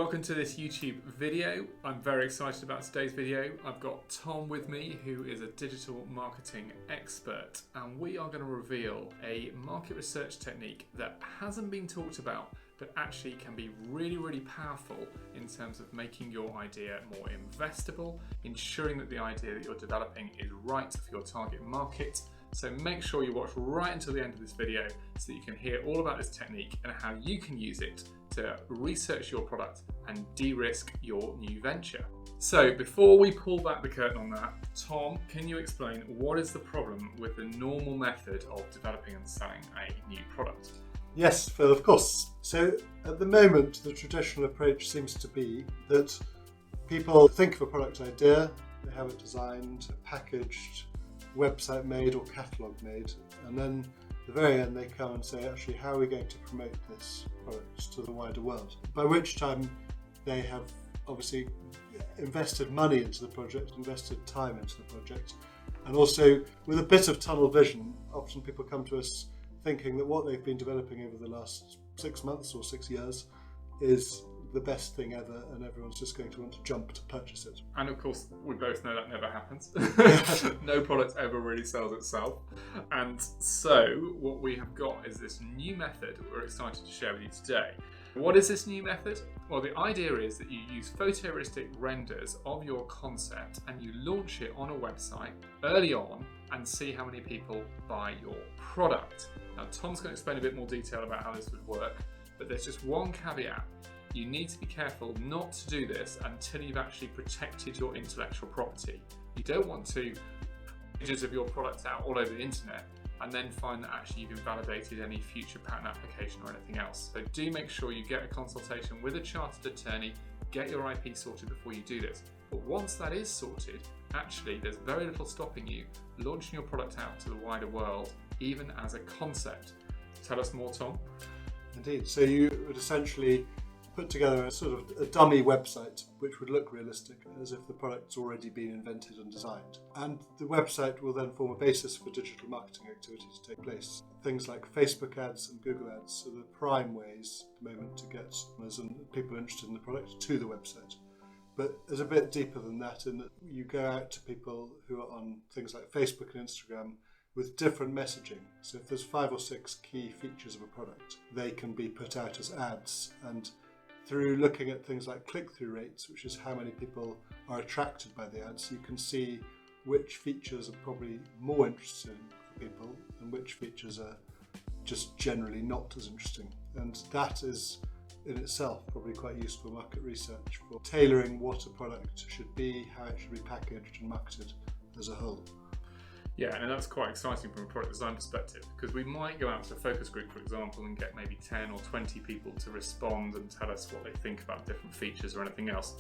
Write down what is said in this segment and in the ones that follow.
Welcome to this YouTube video. I'm very excited about today's video. I've got Tom with me, who is a digital marketing expert, and we are going to reveal a market research technique that hasn't been talked about, but actually can be really powerful in terms of making your idea more investable, ensuring that the idea that you're developing is right for your target market. So make sure you watch right until the end of this video so that you can hear all about this technique and how you can use it to research your product and de-risk your new venture. So before we pull back the curtain on that, Tom, can you explain what is the problem with the normal method of developing and selling a new product? Yes, Phil, of course. So at the moment, the traditional approach seems to be that people think of a product idea, they have it designed, packaged, website made or catalogue made, and then at the very end they come and say, actually, how are we going to promote this product to the wider world? By which time they have obviously invested money into the project, invested time into the project, and also with a bit of tunnel vision. Often people come to us thinking that what they've been developing over the last 6 months or 6 years is the best thing ever, and everyone's just going to want to jump to purchase it. And of course, we both know that never happens. No product ever really sells itself. And so what we have got is this new method that we're excited to share with you today. What is this new method? Well, the idea is that you use photorealistic renders of your concept and you launch it on a website early on and see how many people buy your product. Now, Tom's going to explain a bit more detail about how this would work, but there's just one caveat. You need to be careful not to do this until you've actually protected your intellectual property. You don't want to put images of your product out all over the internet and then find that actually you've invalidated any future patent application or anything else. So do make sure you get a consultation with a chartered attorney, get your IP sorted before you do this. But once that is sorted, actually there's very little stopping you launching your product out to the wider world, even as a concept. Tell us more, Tom. Indeed. So you would essentially put together a sort of a dummy website which would look realistic, as if the product's already been invented and designed. And the website will then form a basis for digital marketing activity to take place. Things like Facebook ads and Google ads are the prime ways at the moment to get customers and people interested in the product to the website. But there's a bit deeper than that, in that you go out to people who are on things like Facebook and Instagram with different messaging. So if there's 5 or 6 key features of a product, they can be put out as ads, and through looking at things like click-through rates, which is how many people are attracted by the ads, you can see which features are probably more interesting for people and which features are just generally not as interesting. And that is in itself probably quite useful market research for tailoring what a product should be, how it should be packaged and marketed as a whole. Yeah, and that's quite exciting from a product design perspective, because we might go out to a focus group, for example, and get maybe 10 or 20 people to respond and tell us what they think about different features or anything else.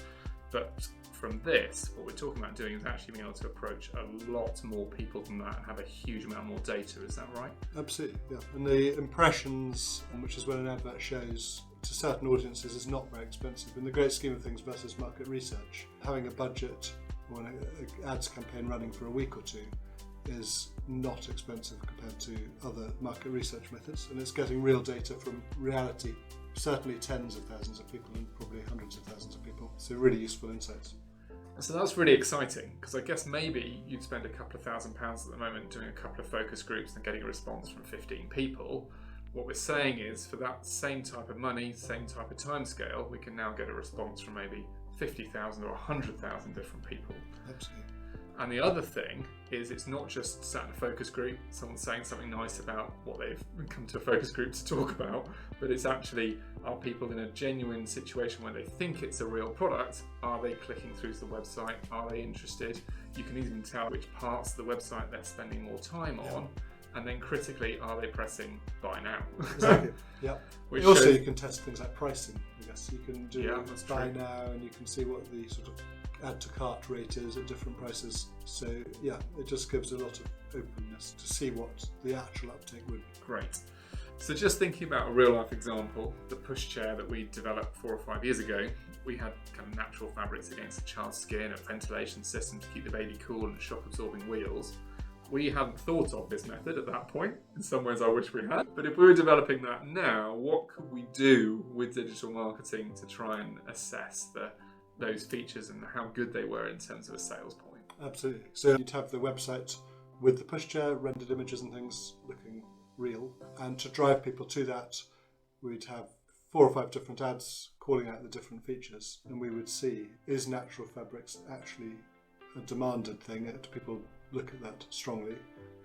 But from this, what we're talking about doing is actually being able to approach a lot more people than that and have a huge amount more data. Is that right? Absolutely, yeah. And the impressions, which is when an advert shows to certain audiences, is not very expensive. In the great scheme of things versus market research, having a budget or an ads campaign running for a week or two is not expensive compared to other market research methods, and it's getting real data from reality, certainly tens of thousands of people and probably hundreds of thousands of people. So really useful insights. So that's really exciting, because I guess maybe you'd spend a couple of £1,000s at the moment doing a couple of focus groups and getting a response from 15 people. What we're saying is, for that same type of money, same type of timescale, we can now get a response from maybe 50,000 or 100,000 different people. Absolutely. And the other thing is, it's not just sat in a focus group, someone saying something nice about what they've come to a focus group to talk about, but it's actually, are people in a genuine situation where they think it's a real product? Are they clicking through to the website? Are they interested? You can even tell which parts of the website they're spending more time on. And then critically, are they pressing buy now? Exactly. Yeah. Also, you can test things like pricing. I guess you can do buy now, and you can see what the sort of add to cart rate is at different prices. So yeah, it just gives a lot of openness to see what the actual uptake would be. Great. So just thinking about a real life example, the pushchair that we developed 4 or 5 years ago, we had kind of natural fabrics against the child's skin, a ventilation system to keep the baby cool, and shock absorbing wheels. We hadn't thought of this method at that point. In some ways I wish we had. But if we were developing that now, what could we do with digital marketing to try and assess those features and how good they were in terms of a sales point? Absolutely. So you'd have the website with the pushchair, rendered images and things looking real. And to drive people to that, we'd have 4 or 5 different ads calling out the different features. And we would see, is natural fabrics actually a demanded thing? Do people look at that strongly?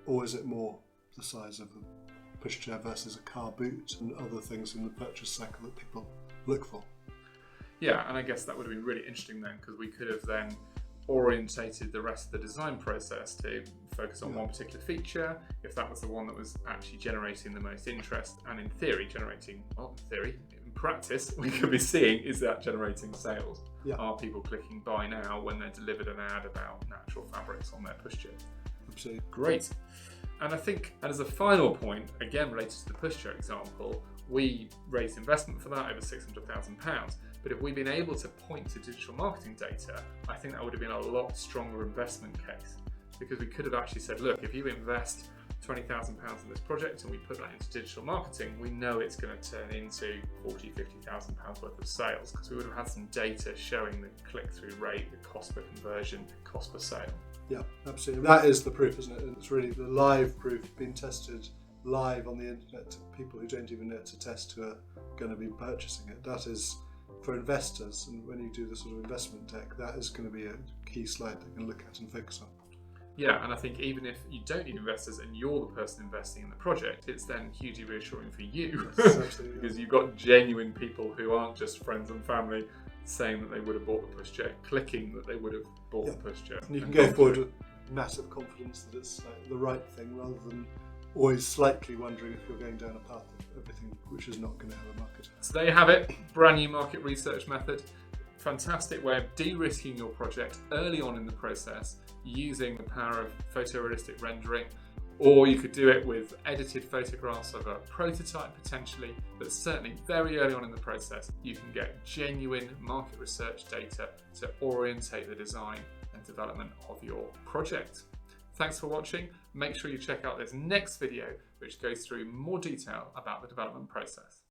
Or is it more the size of a pushchair versus a car boot and other things in the purchase cycle that people look for? Yeah, and I guess that would have been really interesting then, because we could have then orientated the rest of the design process to focus on one particular feature, if that was the one that was actually generating the most interest, and in theory in practice we could be seeing, is that generating sales? Are people clicking buy now when they're delivered an ad about natural fabrics on their pushchair? Absolutely. Great. And I think, and as a final point, again related to the pushchair example, we raised investment for that, over £600,000. But if we'd been able to point to digital marketing data, I think that would have been a lot stronger investment case. Because we could have actually said, look, if you invest £20,000 in this project and we put that into digital marketing, we know it's going to turn into £40,000, £50,000 worth of sales, because we would have had some data showing the click-through rate, the cost per conversion, the cost per sale. Yeah, absolutely. That is the proof, isn't it? And it's really the live proof being tested live on the internet to people who don't even know to test, who are going to be purchasing it. That is, for investors, and when you do the sort of investment deck, that is going to be a key slide they can look at and focus on. Yeah, and I think even if you don't need investors and you're the person investing in the project, it's then hugely reassuring for you, because you've got genuine people who aren't just friends and family saying that they would have bought the pushchair, clicking that they would have bought the pushchair. And you can go forward with massive confidence that it's the right thing, rather than always slightly wondering if you're going down a path of everything which is not going to have a market. So there you have it, brand new market research method. Fantastic way of de-risking your project early on in the process using the power of photorealistic rendering, or you could do it with edited photographs of a prototype potentially, but certainly very early on in the process you can get genuine market research data to orientate the design and development of your project. Thanks for watching. Make sure you check out this next video, which goes through more detail about the development process.